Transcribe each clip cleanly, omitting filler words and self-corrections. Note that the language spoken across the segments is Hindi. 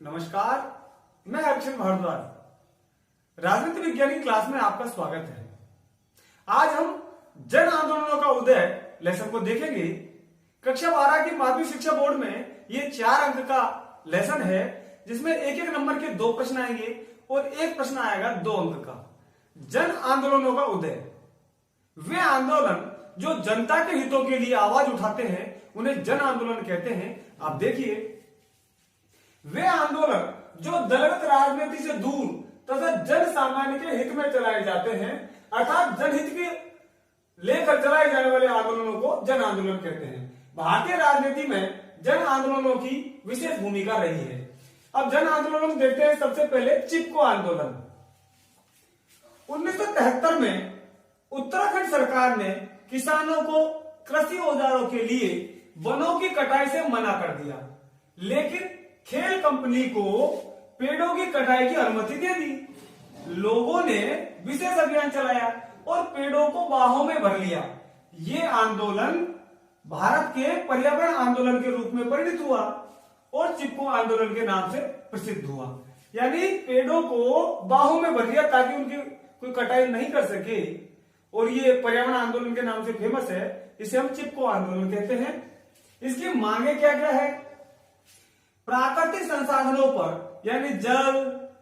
नमस्कार, मैं अक्षय भारद्वाज राजनीति विज्ञान की क्लास में आपका स्वागत है। आज हम जन आंदोलनों का उदय लेसन को देखेंगे। कक्षा 12 की माध्यमिक शिक्षा बोर्ड में ये 4 अंक का लेसन है, जिसमें एक एक नंबर के 2 प्रश्न आएंगे और एक प्रश्न आएगा 2 अंक का। जन आंदोलनों का उदय, वे आंदोलन जो जनता के हितों के लिए आवाज उठाते हैं उन्हें जन आंदोलन कहते हैं। आप देखिए, वे आंदोलन जो दलगत राजनीति से दूर तथा जन सामान्य के हित में चलाए जाते हैं, अर्थात जनहित के लेकर चलाए जाने वाले आंदोलनों को जन आंदोलन कहते हैं। भारतीय राजनीति में जन आंदोलनों की विशेष भूमिका रही है। अब जन आंदोलनों में देखते हैं। सबसे पहले चिपको आंदोलन। 1973 में उत्तराखंड सरकार ने किसानों को कृषि औजारों के लिए वनों की कटाई से मना कर दिया, लेकिन खेल कंपनी को पेड़ों की कटाई की अनुमति दे दी। लोगों ने विशेष अभियान चलाया और पेड़ों को बाहों में भर लिया। ये आंदोलन भारत के पर्यावरण आंदोलन के रूप में परिणित हुआ और चिपको आंदोलन के नाम से प्रसिद्ध हुआ। यानी पेड़ों को बाहों में भर लिया ताकि उनकी कोई कटाई नहीं कर सके, और ये पर्यावरण आंदोलन के नाम से फेमस है। इसे हम चिपको आंदोलन कहते हैं। इसकी मांगे क्या क्या है? प्राकृतिक संसाधनों पर यानी जल,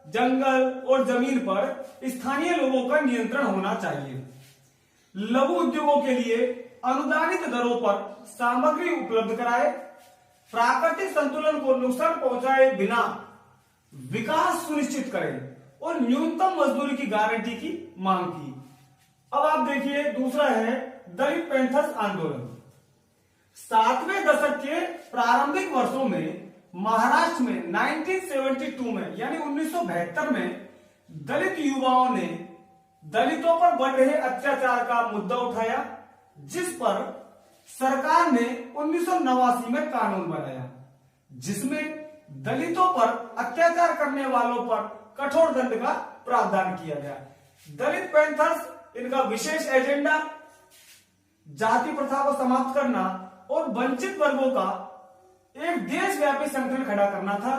जंगल और जमीन पर स्थानीय लोगों का नियंत्रण होना चाहिए। लघु उद्योगों के लिए अनुदानित दरों पर सामग्री उपलब्ध कराए। प्राकृतिक संतुलन को नुकसान पहुंचाए बिना विकास सुनिश्चित करें और न्यूनतम मजदूरी की गारंटी की मांग की। अब आप देखिए, दूसरा है दलित पैंथर्स आंदोलन। 7वें दशक के प्रारंभिक वर्षों में महाराष्ट्र में 1972 में यानी 1972 में दलित युवाओं ने दलितों पर बढ़ रहे अत्याचार का मुद्दा उठाया, जिस पर सरकार ने 1989 में कानून बनाया, जिसमें दलितों पर अत्याचार करने वालों पर कठोर दंड का प्रावधान किया गया। दलित पैंथर्स, इनका विशेष एजेंडा जाति प्रथा को समाप्त करना और वंचित वर्गों का एक देशव्यापी संगठन खड़ा करना था।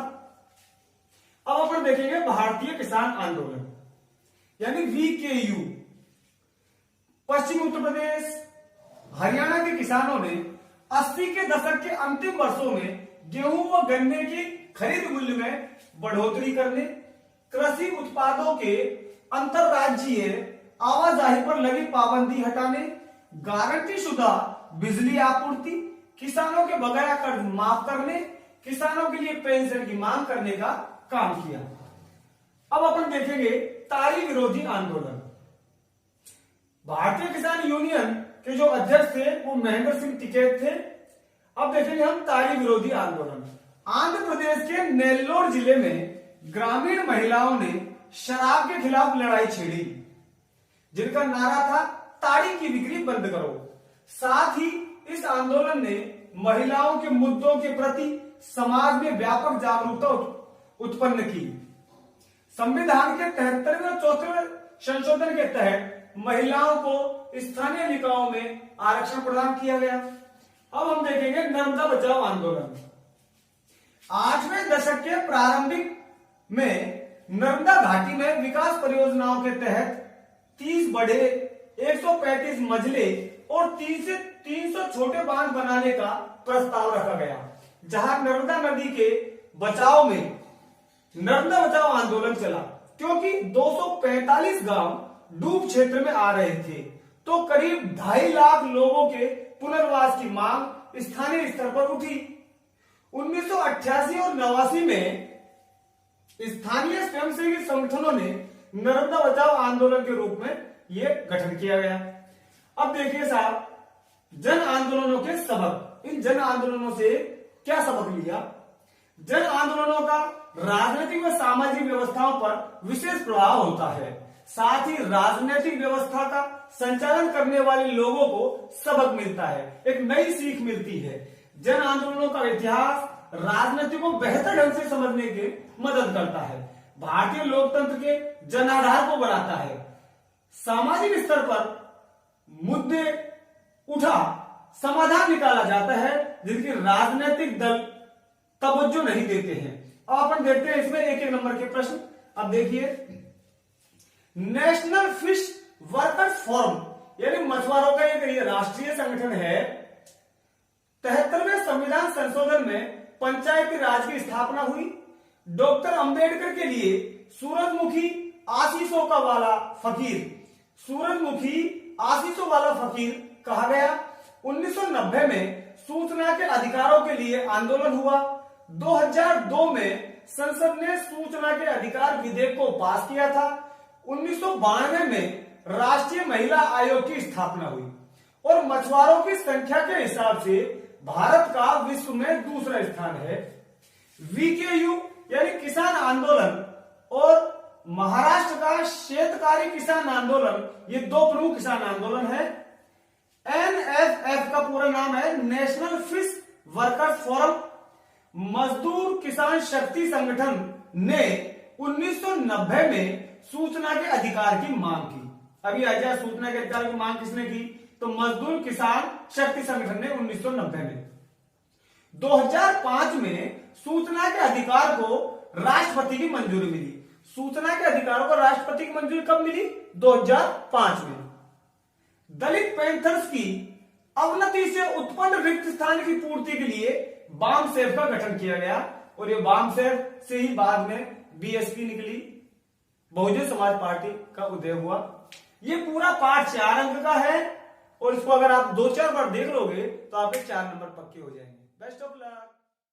अब अपन देखेंगे भारतीय किसान आंदोलन यानी VKU। पश्चिमी उत्तर प्रदेश, हरियाणा के किसानों ने 80 के दशक के अंतिम वर्षों में गेहूं व गन्ने की खरीद मूल्य में बढ़ोतरी करने, कृषि उत्पादों के अंतरराज्यीय आवाजाही पर लगी पाबंदी हटाने, गारंटी शुदा बिजली आपूर्ति, किसानों के बकाया कर्ज माफ करने, किसानों के लिए पेंशन की मांग करने का काम किया। अब अपन देखेंगे ताड़ी विरोधी आंदोलन। भारतीय किसान यूनियन के जो अध्यक्ष थे वो महेंद्र सिंह टिकैत थे। अब देखेंगे हम ताड़ी विरोधी आंदोलन। आंध्र प्रदेश के नेल्लोर जिले में ग्रामीण महिलाओं ने शराब के खिलाफ लड़ाई छेड़ी, जिनका नारा था ताड़ी की बिक्री बंद करो। साथ ही इस आंदोलन ने महिलाओं के मुद्दों के प्रति समाज में व्यापक जागरूकता उत्पन्न की। संविधान के 73वें और 74वें संशोधन के तहत महिलाओं को स्थानीय निकायों में आरक्षण प्रदान किया गया। अब हम देखेंगे नर्मदा बचाओ आंदोलन। 8वें दशक के प्रारंभिक में नर्मदा घाटी में विकास परियोजनाओं के तहत 30 बड़े, 135 मंजिले और 30 से 300 छोटे बांध बनाने का प्रस्ताव रखा गया, जहां नर्मदा नदी के बचाव में नर्मदा बचाओ आंदोलन चला। क्योंकि 245 गांव डूब क्षेत्र में आ रहे थे, तो करीब 2.5 लाख लोगों के पुनर्वास की मांग स्थानीय स्तर पर उठी। 1988 और 89 में स्थानीय स्वयंसेवी संगठनों ने नर्मदा बचाओ आंदोलन के रूप में यह गठन किया गया। अब देखिए साहब, जन आंदोलनों के सबक। इन जन आंदोलनों से क्या सबक लिया? जन आंदोलनों का राजनीतिक व सामाजिक व्यवस्थाओं पर विशेष प्रभाव होता है। साथ ही राजनीतिक व्यवस्था का संचालन करने वाले लोगों को सबक मिलता है, एक नई सीख मिलती है। जन आंदोलनों का इतिहास राजनीति को बेहतर ढंग से समझने की मदद करता है, भारतीय लोकतंत्र के जनाधार को बढ़ाता है। सामाजिक स्तर पर मुद्दे उठा समाधान निकाला जाता है, जिनकी राजनीतिक दल तवज्जो नहीं देते हैं। अब अपन देखते हैं इसमें एक एक नंबर के प्रश्न। अब देखिए, नेशनल फिश वर्कर्स फोरम यानी मछुआरों का एक ये राष्ट्रीय संगठन है। 73वें संविधान संशोधन में पंचायती राज की स्थापना हुई। डॉक्टर अंबेडकर के लिए सूरजमुखी आशीषों का वाला फकीर, सूरजमुखी आशीषों वाला फकीर कहा गया। 1990 में सूचना के अधिकारों के लिए आंदोलन हुआ। 2002 में संसद ने सूचना के अधिकार विधेयक को पास किया था। 1992 में राष्ट्रीय महिला आयोग की स्थापना हुई और मछुआरों की संख्या के हिसाब से भारत का विश्व में दूसरा स्थान है। वीकेयू यानी किसान आंदोलन और महाराष्ट्र का शेतकारी किसान आंदोलन, ये दो प्रमुख किसान आंदोलन है। एनएफएफ का पूरा नाम है नेशनल फिश वर्कर्स फोरम। मजदूर किसान शक्ति संगठन ने 1990 में सूचना के अधिकार की मांग की। अभी आजा सूचना के अधिकार की मांग किसने की? तो मजदूर किसान शक्ति संगठन ने 1990 में। 2005 में सूचना के अधिकार को राष्ट्रपति की मंजूरी मिली। सूचना के अधिकारों को राष्ट्रपति की मंजूरी कब मिली? 2005 में। दलित पैंथर्स की अवनति से उत्पन्न रिक्त स्थान की पूर्ति के लिए बामसेफ का गठन किया गया और ये बामसेफ से ही बाद में बीएसपी निकली, बहुजन समाज पार्टी का उदय हुआ। ये पूरा पाठ 4 अंक का है और इसको अगर आप 2-4 बार देख लोगे तो आपके 4 नंबर पक्के हो जाएंगे। Best of luck.